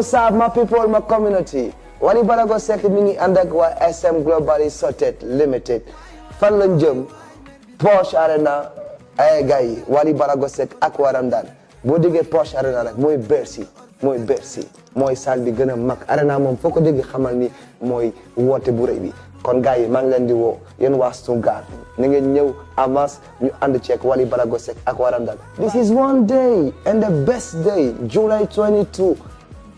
what's up my people my community Wally Ballago Seck mi ngi ànd ak waa SM Global Sorted Limited fan lañ jëm Porsche Arena ay gars yi Wally Ballago Seck ak waa Ramdan boo déggee Porsche Arena nag mooy Bercy mooy salle bi gën a mag Arena moom foo ko dégg xamal ni mooy woote bu rëy bi kon gars yi maa ngi leen di woo yéen waa Stuttgart na ngeen ñëw avance ñu ànd ceeg Wally Ballago Seck ak waa Ramdan. This is one day and the best day July 22.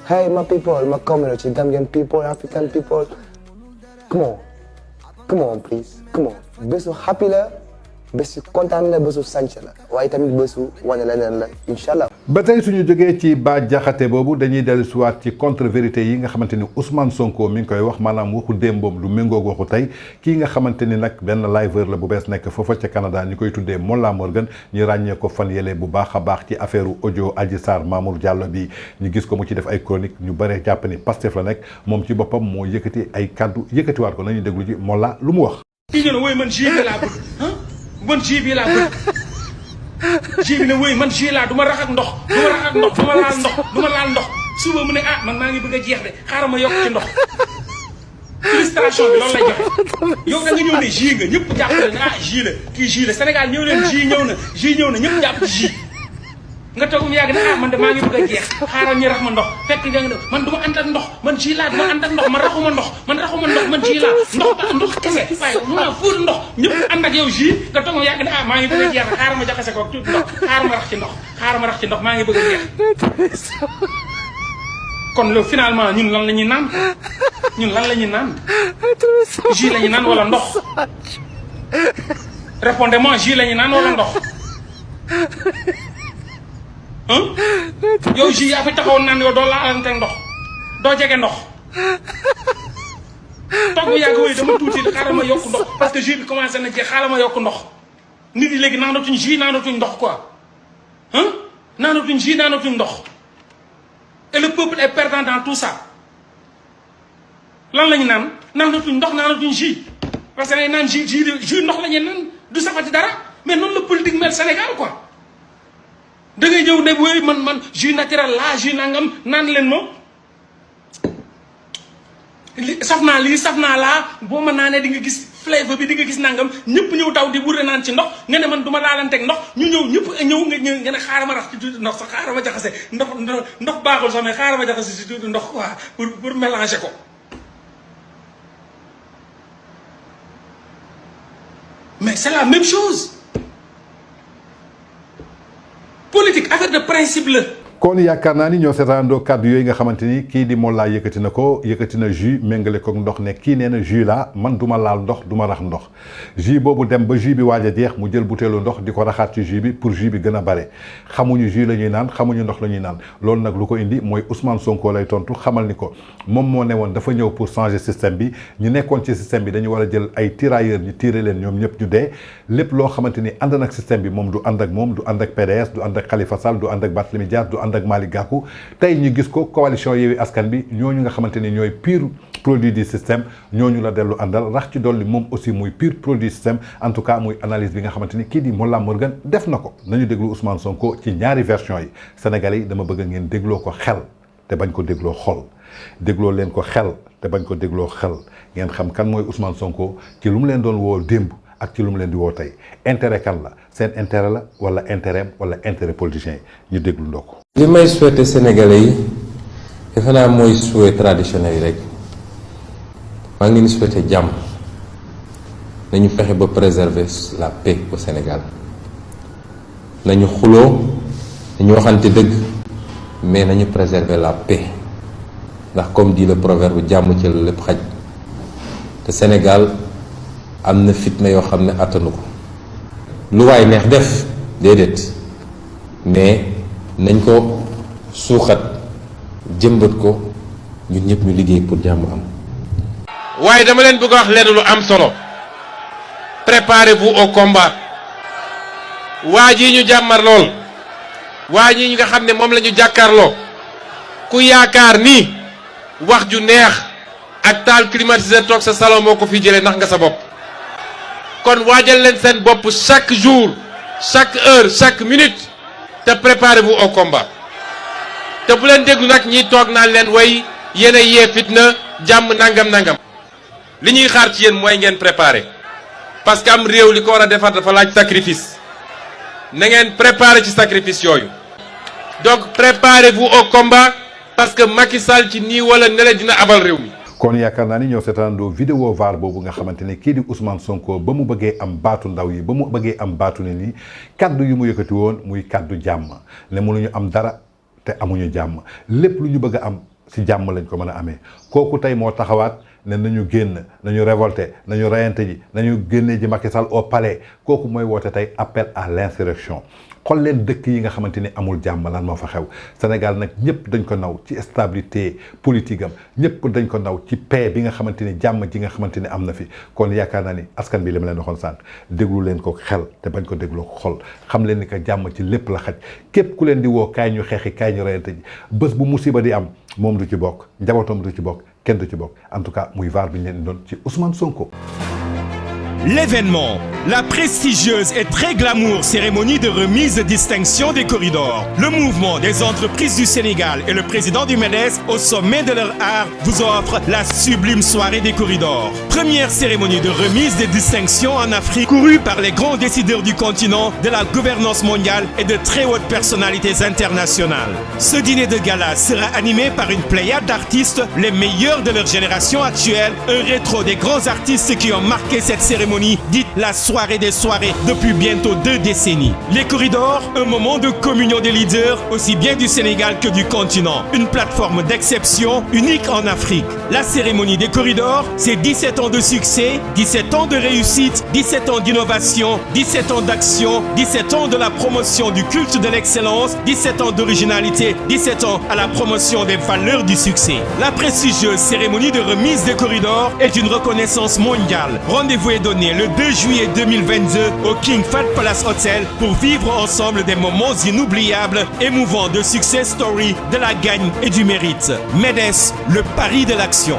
Hey my people, my community, Gambian people, African people, come on please, come on. Bésu happy la, bésu kontaan la, bésu sanc la, waaye tamit bésu wane leneen la, inshallah. ba tey suñu jógee ci Bah Diakhaté boobu dañuy dellu si waat ci contre vérité yi nga xamante ni Ousmane Sonko mi ngi koy wax maanaam waxu démboom lu méngoog waxu tey kii nga xamante ni nag benn liveur la bu bees nekk foofa ca Canada ñu koy tuddee Mollah Morgun ñu ràññee ko fan yële bu baax a baax ci affaire audio Adji Sarr Mamour Diallo bi ñu gis ko mu ci def ay chronique ñu bare jàpp ni Pastef la nekk moom ci boppam moo yëkkati ay kaddu yëkkatiwaat ko nañu déglu ci Mollah lu mu wax. kii ñu ne woy man jus bi laa bëgg man jus bi laa bëgg jus bi ne woy man jus laa du ma rax ak ndox du ma rax ak ndox du ma laal ndox du ma laal ndox suba mu ne ah man maa ngi bëgg a jeex de xaaral ma yokk ci ndox frustration bi loolu lay joxe yow da nga ñëw ne jus nga ñëpp jàppale ne ah jus la kii jus la Sénégal ñëw leen jus ñëw na ñëpp jàpp jus nga toog mu yàgg ne ah man de maa ngi bëgg a jeex xaaral ñu rax ma ndox fekk nga ne man du ma ànd ak ndox man jus laa du ma ànd ak ndox man raxuma ndox man jus laa ndox kese waaye mu ma fuur ndox ñëpp ànd ak yow jus nga toog mu yàgg ne ah maa ngi bëgg a jeex xaaral ma jaxase ko tuuti ndox xaaral ma rax ci ndox maa ngi bëgg a jeex kon loolu finalement ñun lan la ñuy naan jus la ñuy naan wala ndox répondez-moi jus la ñuy naan wala ndox yow jus yaa fi taxawoon naan yow doo laalante ndox doo jege ndox toog bu yàgg wooyu dama tuuti xaaral ma yokk ndox parce que jus bi commencé na jeex xaaral ma yokk ndox nit yi léegi naanatuñ jus naanatuñ ndox quoi naanatuñ jus naanatuñ ndox et le peuple est perdant dans tout ça lan la ñu naan naanatuñ ndox naanatuñ jus parce que naan jus ndox la ñuy naan du safati dara mais noonu la politique mel Sénégal quoi da ngay ñëw ne wéy man jus naturel la jus nangam naan leen ma saf naa lii saf naa laa boo ma naanee di nga gis flavour bi di nga gis nangam ñëpp ñëw taw di wure naan ci ndox nga ne man du ma laalanteeg ndox ñu ñëw nga ne xaaral ma rax ci tuuti ndox sax xaaral ma jaxase ndox baaxul sax mais xaaral ma jaxase ci tuuti ndox quoi pour mélanger ko mais c'est la même chose politique affaire de principe la. kon yaakaar naa ni ñoo seetaandoo kàddu yooyu nga xamante ni kii di Mollah yëkkati na jus méngale ko ndox ne kii nee na jus la man du ma laal ndox du ma rax ndox jus boobu dem ba jus bi waaj a jeex mu jël butéelu ndox di ko raxaat ci jus bi pour jus bi gën a bare xamuñu jus la ñuy naan xamuñu ndox la ñuy naan loolu nag lu ko indi mooy Ousmane Sonko lay tontu xamal ni ko moom moo ne woon dafa ñëw pour changer système bi ñu nekkoon ci système bi dañu war a jël ay tirailleurs ñu tirer leen ñoom ñëpp ñu dee lépp loo xamante ni ànd nag système bi moom du ànd ak moom du ànd ak PDS du ànd ak Khalifa Sall du ànd ak Barthélémy Dias du ànd ak Malick Gakou tey ñu gis ko coalition Yewwi Askan bi ñooñu nga xamante ni ñooy pur produit du système ñooñu la dellu àndal rax ci dolli moom aussi muy pur produit du système en tout cas muy analyse bi nga xamante ni kii di Mollah Morgun def na ko nañu déglu Ousmane Sonko ci ñaari version yi Sénégalais yi dama bëgg ngeen dégloo ko xel te bañ ko dégloo xol dégloo leen ko xel te bañ ko dégloo xel ngeen xam kan mooy Ousmane Sonko ci lu mu leen doon woo démb ak ci lu mu leen di woo tey intérêt kan la seen intérêt la wala intérêt wala intérêt politicien yi ñu déglu ndoo ko li may souhaité Sénégalais yi defe naa mooy souhait traditionnel yi rek maa ngi leen di souhaité jàmm nañu fexe ba préserver la paix au Sénégal nañu xuloo nañu waxante dëgg mais nañu préserver la paix ndax comme dit le proverbe jàmm ci la lépp xaj te Sénégal am na fitna yoo xam ne attanu ko lu waay neex def déedéet mais nañ ko suuxat jëmbat ko ñun ñëpp ñu liggéey pour jàmm am. waaye dama leen bëgg a wax lenn lu am solo préparez-vous au combat waa ji ñu jàmmar lool waa ji nga xam ne moom la ñu jàkkaarloo ku yaakaar ni wax ju neex ak taal climatiseur toog sa salon moo ko fi jëlee ndax nga sa bopp kon waajal leen seen bopp chaque jour chaque heure chaque minute te préparez-vous au combat te bu leen déglu nag ñiy toog naan leen way yéen a yee fitna jàmm nangam li ñuy xaar ci yéen mooy ngeen préparer parce que am réew li ko war a defar dafa laaj sacrifice na ngeen préparer ci sacrifice yooyu donc préparez-vous au combat parce que Macky Sall ci nii wala nele dina abal réew mi. kon yaakaar naa ni ñoo seetaandoo vidéo VAR boobu nga xamante ne kii di Ousmane Sonko ba mu bëggee am baatu ndaw yi ba mu bëggee am baatu nit ñi kaddu yu mu yëkkati woon muy kaddu jàmm ne mënuñu am dara te amuñu jàmm lépp lu ñu bëgg a am ci jàmm lañ ko mën a amee kooku tey moo taxawaat ne nañu génn nañu révolté nañu rayante ji nañu génnee ji Macky Sall au palais kooku mooy woote tey appel à l'insurrection xool leen dëkk yi nga xamante ni amul jàmm lan moo fa xew Sénégal nag ñëpp dañ ko naw ci stabilité politique am ñëpp dañ ko naw ci paix bi nga xamante ni jàmm ji nga xamante ni am na fi kon yaakaar naa ni askan bi li ma leen waxoon sànq déglu leen ko xel te bañ ko dégloo ko xol xam leen ni que jàmm ci lépp la xaj képp ku leen di woo kaay ñu xeexi kaay ñu rayante ji bés bu musiba di am moom du ci bokk njabootam du ci bokk kenn du ci bokk en tout cas muy VAR bi ñu leen doon ci Ousmane Sonko. L'événement, la prestigieuse et très glamour cérémonie de remise de distinction des corridors. Le mouvement des entreprises du Sénégal et le président du MEDES, au sommet de leur art, vous offrent la sublime soirée des corridors. Première cérémonie de remise des distinctions en Afrique, courue par les grands décideurs du continent, de la gouvernance mondiale et de très hautes personnalités internationales. Ce dîner de gala sera animé par une pléiade d'artistes, les meilleurs de leur génération actuelle, un rétro des grands artistes qui ont marqué cette cérémonie dite la soirée des soirées depuis bientôt 2 décennies. Les corridors, un moment de communion des leaders, aussi bien du Sénégal que du continent. Une plateforme d'exception unique en Afrique. La cérémonie des corridors, c'est 17 ans de succès, 17 ans de réussite, 17 ans d'innovation, 17 ans d'action, 17 ans de la promotion du culte de l'excellence, 17 ans d'originalité, 17 ans à la promotion des valeurs du succès. La prestigieuse cérémonie de remise des corridors est une reconnaissance mondiale. Rendez-vous est donné le 2 juillet 2022 au King Fahd Palace Hotel pour vivre ensemble des moments inoubliables, émouvants de success story, de la gagne et du mérite. MEDES, le pari de l'action.